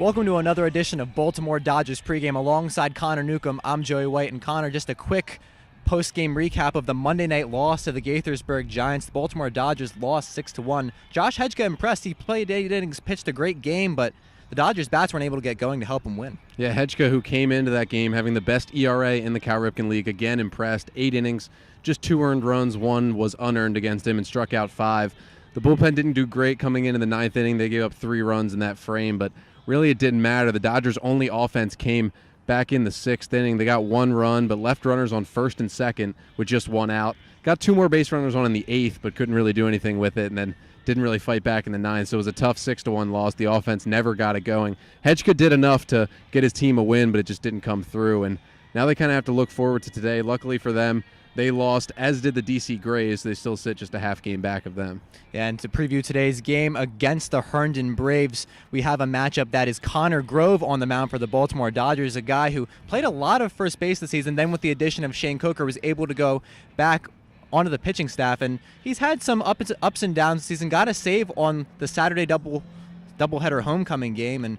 Welcome to another edition of Baltimore Dodgers pregame. Alongside Connor Newcomb, I'm Joey White. And Connor, just a quick post-game recap of the Monday night loss to the Gaithersburg Giants. The Baltimore Dodgers lost 6-1. Josh Hedgeka impressed. He played 8 innings, pitched a great game, but the Dodgers bats weren't able to get going to help him win. Yeah, Hedgeka, who came into that game having the best ERA in the Cal Ripken League, again impressed. 8 innings, just 2 earned runs. 1 was unearned against him and struck out 5. The bullpen didn't do great coming into the 9th inning. They gave up 3 runs in that frame, but really it didn't matter. The Dodgers' only offense came back in the 6th inning. They got 1 run, but left runners on 1st and 2nd with just 1 out. Got 2 more base runners on in the 8th, but couldn't really do anything with it, and then didn't really fight back in the 9th. So it was a tough 6-1 loss. The offense never got it going. Hedgeka did enough to get his team a win, but it just didn't come through. And now they kind of have to look forward to today. Luckily for them, they lost, as did the DC Grays. They still sit just a half game back of them. Yeah, and to preview today's game against the Herndon Braves, we have a matchup that is Connor Grove on the mound for the Baltimore Dodgers, a guy who played a lot of first base this season. Then with the addition of Shane Coker, was able to go back onto the pitching staff, and he's had some ups and downs this season. Got a save on the Saturday doubleheader homecoming game, and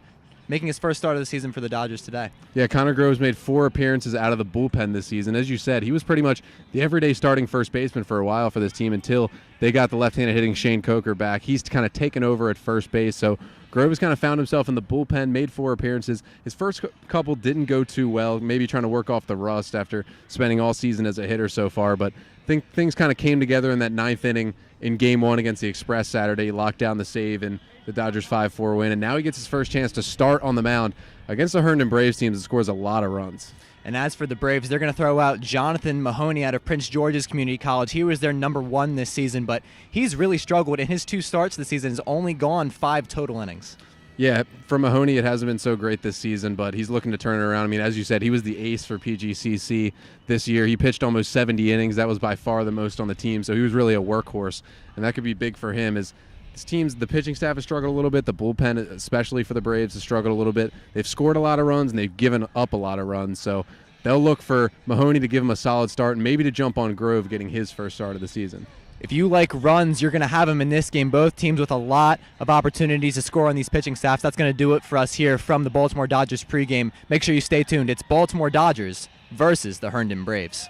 making his first start of the season for the Dodgers today. Yeah, Connor Grove's made 4 appearances out of the bullpen this season. As you said, he was pretty much the everyday starting first baseman for a while for this team until they got the left-handed hitting Shane Coker back. He's kind of taken over at first base, so Grove has kind of found himself in the bullpen, made 4 appearances. His first couple didn't go too well, maybe trying to work off the rust after spending all season as a hitter so far, but I think things kind of came together in that 9th inning in Game 1 against the Express Saturday. He locked down the save and the Dodgers 5-4 win, and now he gets his first chance to start on the mound against the Herndon Braves team that scores a lot of runs. And as for the Braves, they're going to throw out Jonathan Mahoney out of Prince George's Community College. He was their number 1 this season, but he's really struggled. In his 2 starts this season, has only gone 5 total innings. Yeah, for Mahoney, it hasn't been so great this season, but he's looking to turn it around. I mean, as you said, he was the ace for PGCC this year. He pitched almost 70 innings. That was by far the most on the team, so he was really a workhorse, and that could be big for him. As this team's, the pitching staff has struggled a little bit. The bullpen, especially for the Braves, has struggled a little bit. They've scored a lot of runs, and they've given up a lot of runs, so they'll look for Mahoney to give him a solid start and maybe to jump on Grove getting his first start of the season. If you like runs, you're going to have them in this game. Both teams with a lot of opportunities to score on these pitching staffs. That's going to do it for us here from the Baltimore Dodgers pregame. Make sure you stay tuned. It's Baltimore Dodgers versus the Herndon Braves.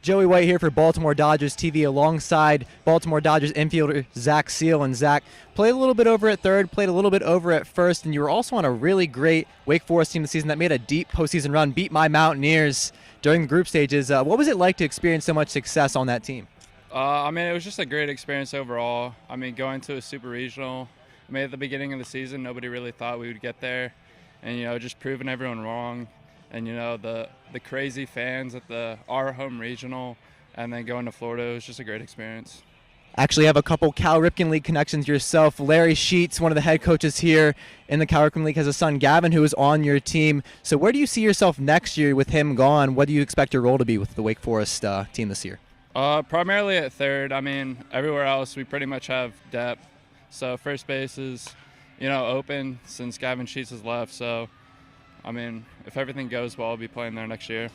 Joey White here for Baltimore Dodgers TV alongside Baltimore Dodgers infielder Zach Seal. And Zach played a little bit over at third, played a little bit over at first, and you were also on a really great Wake Forest team this season that made a deep postseason run, beat my Mountaineers during the group stages. What was it like to experience so much success on that team? I mean, it was just a great experience overall. I mean, going to a super regional, I mean, at the beginning of the season, nobody really thought we would get there. And, just proving everyone wrong. And, the crazy fans at our home regional and then going to Florida, it was just a great experience. Actually have a couple Cal Ripken League connections yourself. Larry Sheets, one of the head coaches here in the Cal Ripken League, has a son, Gavin, who is on your team. So where do you see yourself next year with him gone? What do you expect your role to be with the Wake Forest team this year? Primarily at third. I mean, everywhere else we pretty much have depth. So first base is, open since Gavin Sheets has left. So, I mean, if everything goes well, I'll be playing there next year.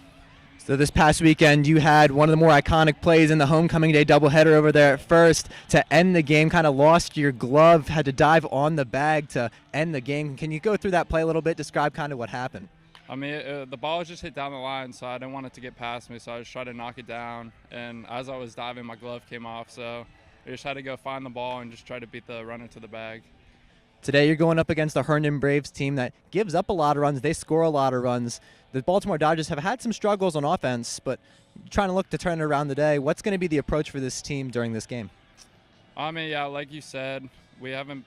So this past weekend, you had one of the more iconic plays in the homecoming day doubleheader over there at first to end the game. Kind of lost your glove, had to dive on the bag to end the game. Can you go through that play a little bit, describe kind of what happened? I mean, the ball was just hit down the line, so I didn't want it to get past me, so I just tried to knock it down. And as I was diving, my glove came off, so I just had to go find the ball and just try to beat the runner to the bag. Today you're going up against the Herndon Braves team that gives up a lot of runs. They score a lot of runs. The Baltimore Dodgers have had some struggles on offense, but trying to look to turn it around today. What's going to be the approach for this team during this game? I mean, yeah, like you said, we haven't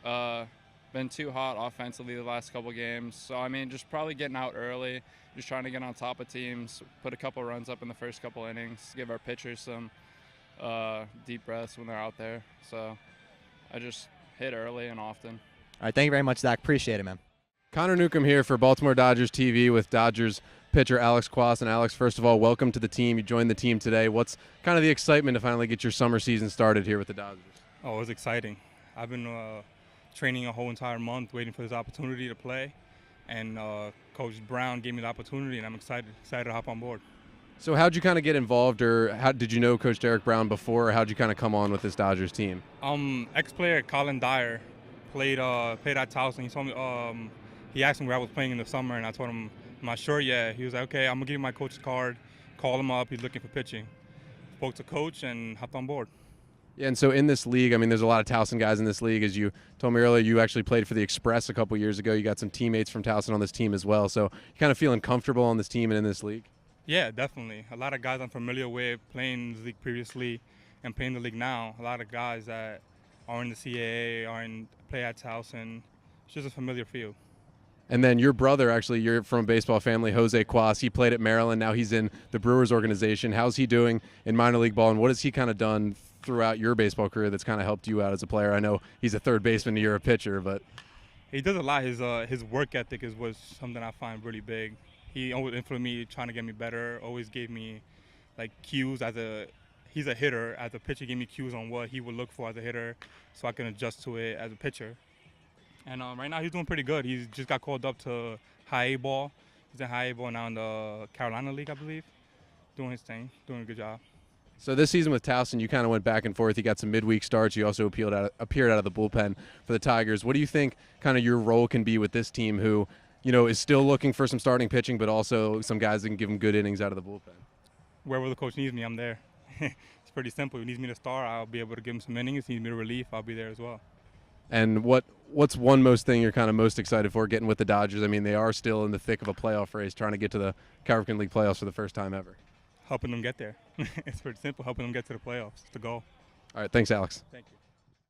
been too hot offensively the last couple games. So, I mean, just probably getting out early, just trying to get on top of teams, put a couple runs up in the first couple innings, give our pitchers some deep breaths when they're out there. So I just hit early and often. All right, thank you very much, Zach. Appreciate it, man. Connor Newcomb here for Baltimore Dodgers TV with Dodgers pitcher Alex Quas. And Alex, first of all, welcome to the team. You joined the team today. What's kind of the excitement to finally get your summer season started here with the Dodgers? Oh, it was exciting. I've been training a whole entire month waiting for this opportunity to play. And Coach Brown gave me the opportunity, and I'm excited to hop on board. So how'd you kind of get involved, or how did you know Coach Derek Brown before, or how'd you kind of come on with this Dodgers team? Ex-player Colin Dyer played at Towson. He told me he asked me where I was playing in the summer, and I told him I'm not sure yet. He was like, okay, I'm gonna give you my coach's card. Call him up. He's looking for pitching. Spoke to coach and hopped on board. Yeah, and so in this league, I mean, there's a lot of Towson guys in this league. As you told me earlier, you actually played for the Express a couple years ago. You got some teammates from Towson on this team as well. So you kind of feeling comfortable on this team and in this league? Yeah, definitely. A lot of guys I'm familiar with playing the league previously and playing the league now. A lot of guys that are in the CAA, play at Towson. It's just a familiar field. And then your brother, actually, you're from a baseball family, Jose Quas. He played at Maryland. Now he's in the Brewers organization. How's he doing in minor league ball, and what has he kind of done throughout your baseball career that's kind of helped you out as a player? I know he's a third baseman and you're a pitcher, but He does a lot. His work ethic was something I find really big. He always influenced me, trying to get me better. Always gave me like cues he's a hitter. As a pitcher, gave me cues on what he would look for as a hitter, so I can adjust to it as a pitcher. And right now he's doing pretty good. He's just got called up to high A ball. He's in high A ball now in the Carolina League, I believe. Doing his thing, doing a good job. so this season with Towson, you kind of went back and forth. You got some midweek starts. You also appeared out of the bullpen for the Tigers. What do you think kind of your role can be with this team who, is still looking for some starting pitching, but also some guys that can give them good innings out of the bullpen? Wherever the coach needs me, I'm there. It's pretty simple. If he needs me to start, I'll be able to give him some innings. If he needs me to relief, I'll be there as well. And what's one most thing you're kind of most excited for getting with the Dodgers? I mean, they are still in the thick of a playoff race, trying to get to the Cal Ripken League playoffs for the first time ever. Helping them get there. It's pretty simple. Helping them get to the playoffs. It's the goal. All right, thanks, Alex. Thank you.